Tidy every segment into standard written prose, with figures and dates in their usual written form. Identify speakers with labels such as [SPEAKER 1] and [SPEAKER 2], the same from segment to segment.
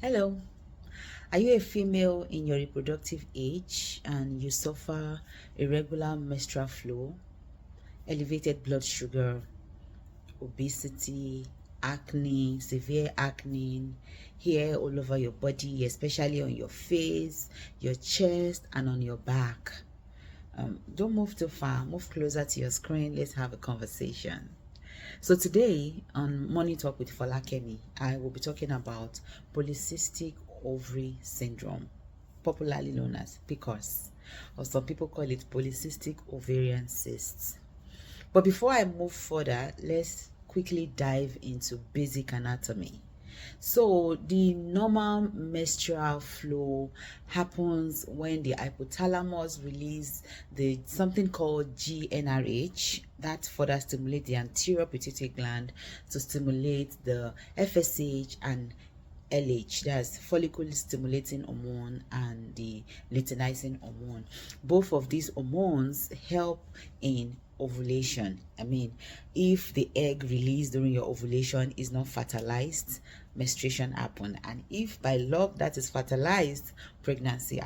[SPEAKER 1] Hello, are you a female in your reproductive age and you suffer irregular menstrual flow, elevated blood sugar, obesity, acne, severe acne, hair all over your body, especially on your face, your chest, and on your back? Don't move too far, move closer to your screen. Let's have a conversation. So today on Morning Talk with Falakemi, I will be talking about polycystic ovary syndrome, popularly known as PCOS, or some people call it polycystic ovarian cysts. But before I move further, let's quickly dive into basic anatomy. So the normal menstrual flow happens when the hypothalamus release the something called GnRH that further stimulate the anterior pituitary gland to stimulate the FSH and LH, that's follicle stimulating hormone, and the luteinizing hormone. Both of these hormones help in ovulation. If the egg released during your ovulation is not fertilized, menstruation happen, and if by luck that is fertilized, pregnancy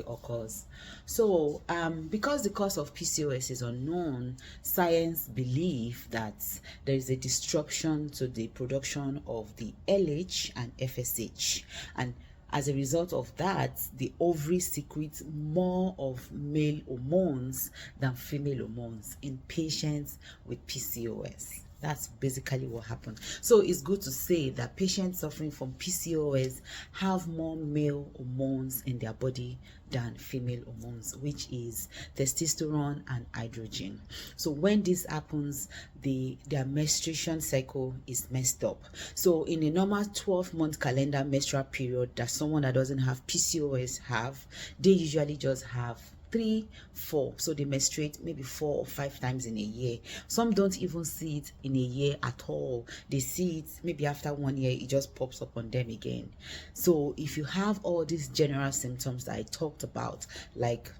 [SPEAKER 1] occurs. So because the cause of PCOS is unknown, science believe that there is a disruption to the production of the LH and FSH, and as a result of that, the ovary secretes more of male hormones than female hormones in patients with PCOS. That's basically what happened. So it's good to say that patients suffering from PCOS have more male hormones in their body than female hormones, which is testosterone and androgen. So when this happens, their menstruation cycle is messed up. So in a normal 12-month calendar menstrual period that someone that doesn't have PCOS have, they usually just have 3, 4. So they menstruate maybe 4 or 5 times in a year. Some don't even see it in a year at all. They see it maybe after 1 year, it just pops up on them again. So if you have all these general symptoms that I talked about, like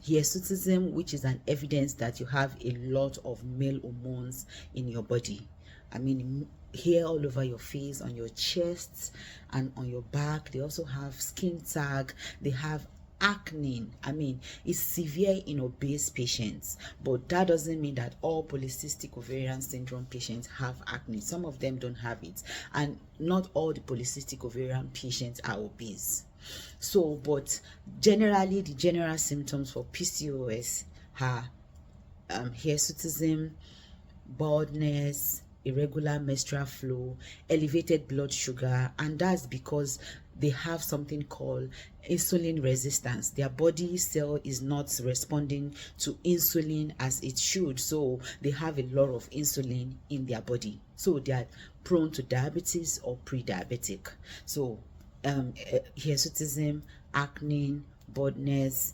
[SPEAKER 1] hirsutism, which is an evidence that you have a lot of male hormones in your body. Hair all over your face, on your chest, and on your back. They also have skin tag. They have acne. It's severe in obese patients, but that doesn't mean that all polycystic ovarian syndrome patients have acne. Some of them don't have it, and not all the polycystic ovarian patients are obese. So, but generally, the general symptoms for PCOS are hirsutism, baldness, irregular menstrual flow, elevated blood sugar, and that's because they have something called insulin resistance. Their body cell is not responding to insulin as it should, so they have a lot of insulin in their body, so they are prone to diabetes or pre-diabetic. So hirsutism, acne, baldness,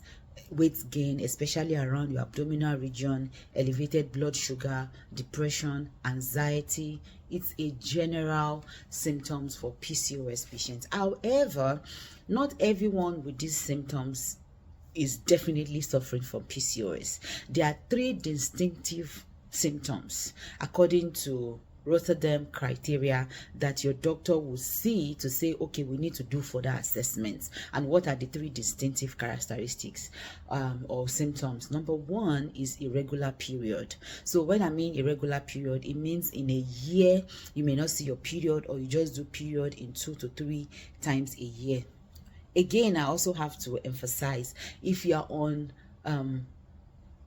[SPEAKER 1] weight gain, especially around your abdominal region, elevated blood sugar, depression, anxiety. It's a general symptoms for PCOS patients. However, not everyone with these symptoms is definitely suffering from PCOS. There are 3 distinctive symptoms according to Rotterdam criteria that your doctor will see to say, okay, we need to do further assessments. And what are the 3 distinctive characteristics or symptoms? Number 1 is irregular period. So when I mean irregular period, it means in a year you may not see your period, or you just do period in 2 to 3 times a year. Again, I also have to emphasize, if you are on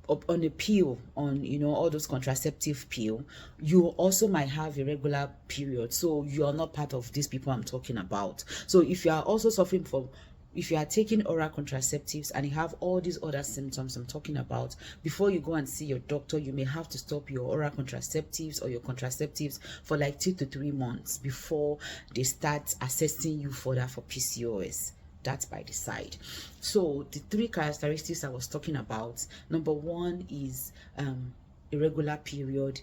[SPEAKER 1] a pill, on all those contraceptive pill, you also might have irregular period. So you are not part of these people I'm talking about. So if you are also suffering from, if you are taking oral contraceptives and you have all these other symptoms I'm talking about, before you go and see your doctor, you may have to stop your oral contraceptives or your contraceptives for like 2 to 3 months before they start assessing you further for PCOS. That's by the side. So the 3 characteristics I was talking about, number 1 is irregular period,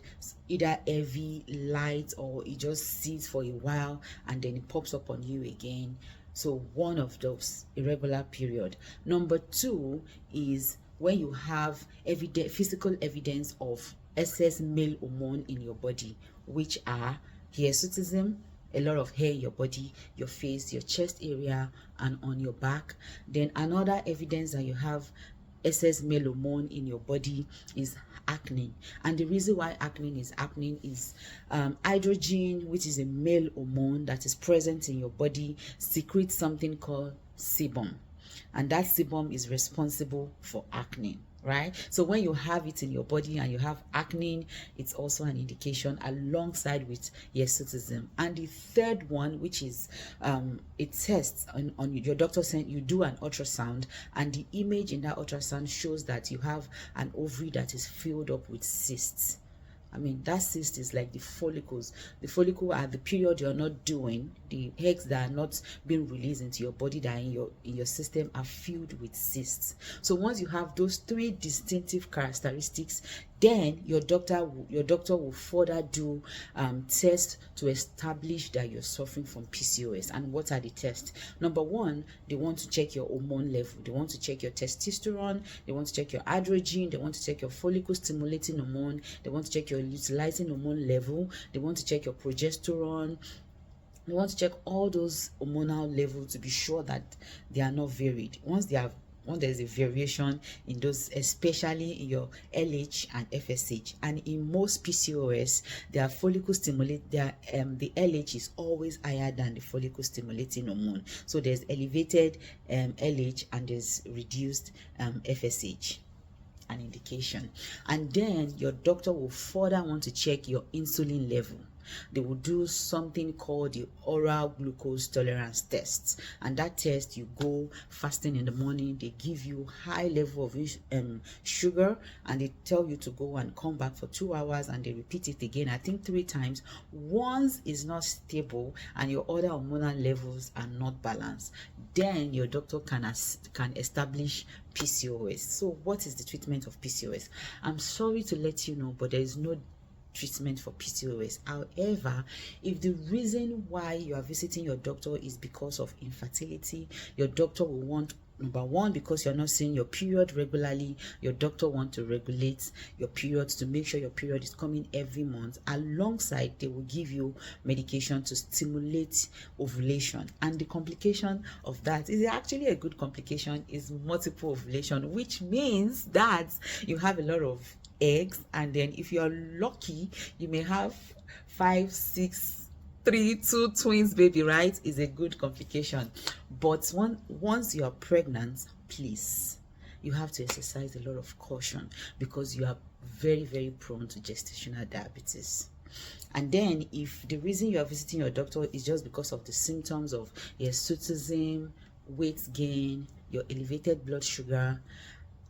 [SPEAKER 1] either heavy, light, or it just sits for a while and then it pops up on you again. So one of those, irregular period. Number 2 is when you have physical evidence of excess male hormone in your body, which are hirsutism, a lot of hair in your body, your face, your chest area, and on your back. Then another evidence that you have excess male hormone in your body is acne. And the reason why acne is happening is androgen, which is a male hormone that is present in your body, secretes something called sebum, and that sebum is responsible for acne, right? So when you have it in your body and you have acne, it's also an indication alongside with hirsutism. And the third one, which is a test on your doctor saying you do an ultrasound, and the image in that ultrasound shows that you have an ovary that is filled up with cysts. I mean, that cyst is like the follicles. The follicle at the period you're not doing, the eggs that are not being released into your body that are in your system are filled with cysts. So once you have those three distinctive characteristics, then your doctor will further do tests to establish that you're suffering from PCOS. And what are the tests? Number one, they want to check your hormone level. They want to check your testosterone. They want to check your androgen. They want to check your follicle stimulating hormone. They want to check your utilizing hormone level. They want to check your progesterone. They want to check all those hormonal levels to be sure that they are not varied. Once there's a variation in those, especially in your LH and FSH, and in most PCOS, their follicle stimulate the LH is always higher than the follicle stimulating hormone. So there's elevated LH and there's reduced FSH, an indication. And then your doctor will further want to check your insulin level. They will do something called the oral glucose tolerance test, and that test, you go fasting in the morning, they give you high level of sugar, and they tell you to go and come back for 2 hours, and they repeat it again, I think 3 times. Once is not stable and your other hormonal levels are not balanced, then your doctor can establish PCOS. So what is the treatment of PCOS? I'm sorry to let you know, but there is no treatment for PCOS. However, if the reason why you are visiting your doctor is because of infertility, your doctor will want, number one, because you're not seeing your period regularly, your doctor wants to regulate your periods to make sure your period is coming every month. Alongside, they will give you medication to stimulate ovulation. And the complication of that is actually a good complication, is multiple ovulation, which means that you have a lot of eggs, and then if you're lucky, you may have 5, 6, 3, 2 twins baby, right? Is a good complication. But once you are pregnant, please, you have to exercise a lot of caution, because you are very, very prone to gestational diabetes. And then if the reason you are visiting your doctor is just because of the symptoms of hirsutism, weight gain, your elevated blood sugar,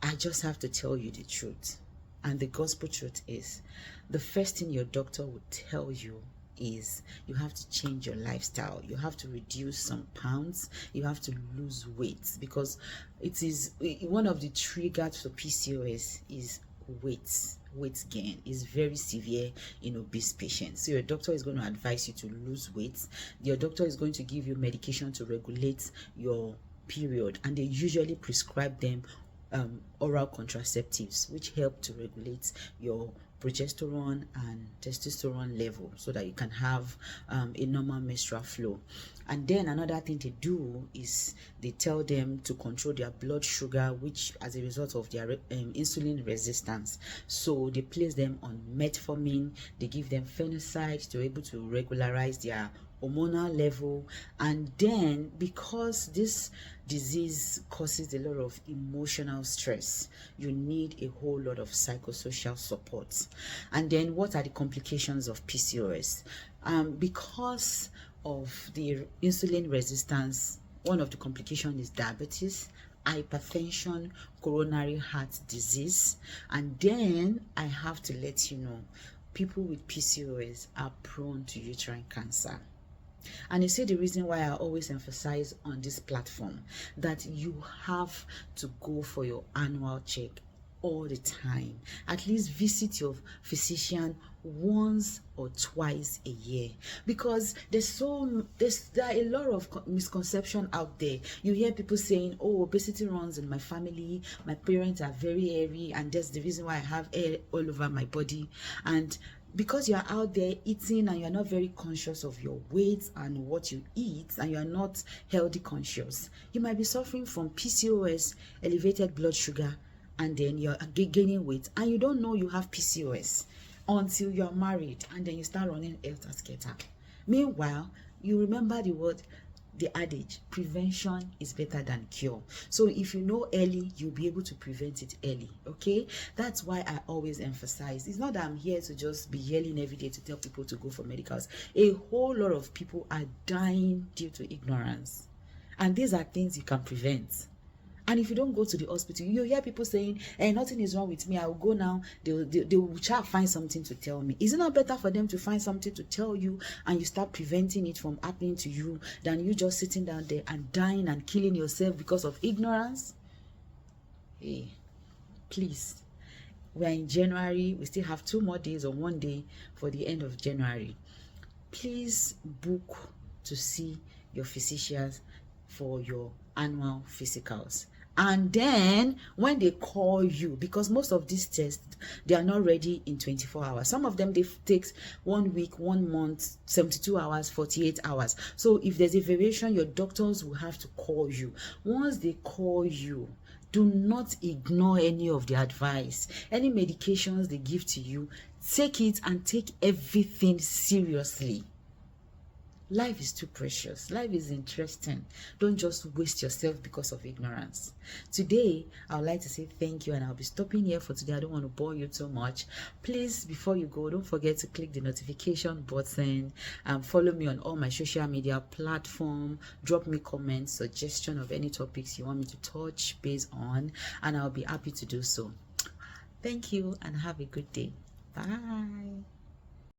[SPEAKER 1] I just have to tell you the truth. And the gospel truth is, the first thing your doctor would tell you is you have to change your lifestyle. You have to reduce some pounds. You have to lose weight, because it is one of the triggers for PCOS is weight gain is very severe in obese patients. So your doctor is going to advise you to lose weight. Your doctor is going to give you medication to regulate your period, and they usually prescribe them oral contraceptives, which help to regulate your progesterone and testosterone level, so that you can have a normal menstrual flow. And then another thing they do is they tell them to control their blood sugar, which as a result of their insulin resistance. So they place them on metformin, they give them phenicide to be able to regularize their hormonal level. And then, because this disease causes a lot of emotional stress, you need a whole lot of psychosocial support. And then what are the complications of PCOS? Because of the insulin resistance, one of the complications is diabetes, hypertension, coronary heart disease. And then I have to let you know, people with PCOS are prone to uterine cancer. And you see the reason why I always emphasize on this platform that you have to go for your annual check all the time. At least visit your physician once or twice a year, because there are a lot of misconception out there. You hear people saying, oh, obesity runs in my family, my parents are very hairy, and that's the reason why I have hair all over my body. And because you are out there eating and you're not very conscious of your weight and what you eat, and you're not healthy conscious, you might be suffering from PCOS, elevated blood sugar, and then you're gaining weight, and you don't know you have PCOS until you're married, and then you start running helter-skelter. Meanwhile, you remember the adage, prevention is better than cure. So if you know early, you'll be able to prevent it early. Okay, that's why I always emphasize, it's not that I'm here to just be yelling every day to tell people to go for medicals. A whole lot of people are dying due to ignorance, and these are things you can prevent. And if you don't go to the hospital, you hear people saying, hey, nothing is wrong with me, I will go now. They will try to find something to tell me. Is it not better for them to find something to tell you, and you start preventing it from happening to you, than you just sitting down there and dying and killing yourself because of ignorance? Hey, please. We're in January. We still have 2 more days or 1 day for the end of January. Please book to see your physicians for your annual physicals. And then when they call you, because most of these tests, they are not ready in 24 hours. Some of them, they take 1 week, 1 month, 72 hours, 48 hours. So if there's a variation, your doctors will have to call you. Once they call you, do not ignore any of the advice. Any medications they give to you, take it and take everything seriously. Life is too precious. Life is interesting. Don't just waste yourself because of ignorance. Today, I would like to say thank you, and I'll be stopping here for today. I don't want to bore you too much. Please, before you go, don't forget to click the notification button and follow me on all my social media platforms. Drop me comments, suggestion of any topics you want me to touch base on, and I'll be happy to do so. Thank you, and have a good day. Bye.